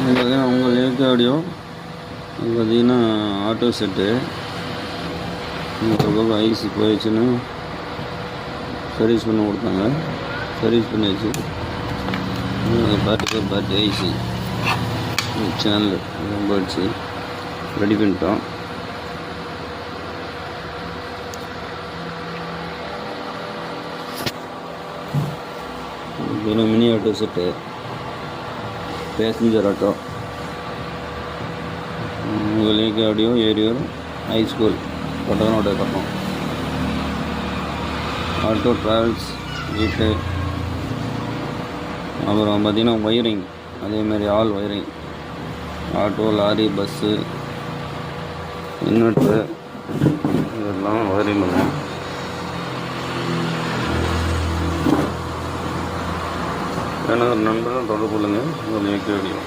இது பார்த்தீங்கன்னா உங்கள் லேக் ஆடியோ. இது பார்த்தீங்கன்னா ஆட்டோ செட்டு. ஒரு பக்கம் ஐசி போயிடுச்சுன்னு சர்வீஸ் பண்ண கொடுத்தாங்க. சர்வீஸ் பண்ணியாச்சு. பேட்டரி ஐசி சேனல் போயிடுச்சு. ரெடி பண்ணிட்டோம். Mini auto set, passenger auto. உங்கள் லேக் ஆடியோ ஏரியூர் ஹைஸ்கூல் கொட்டகனோட பக்கம். ஆட்டோ ட்ராவல்ஸ் வீட்டு. அப்புறம் பார்த்திங்கன்னா ஒயரிங், அதேமாதிரி all wiring. Auto, lorry, bus, inverter இதெல்லாம் ஒயரிங் பண்ணுவோம். வேணா ஒரு நண்பர்கள் தொடர்பு கொள்ளுங்கள். உங்கள் லேக் ஆடியோ.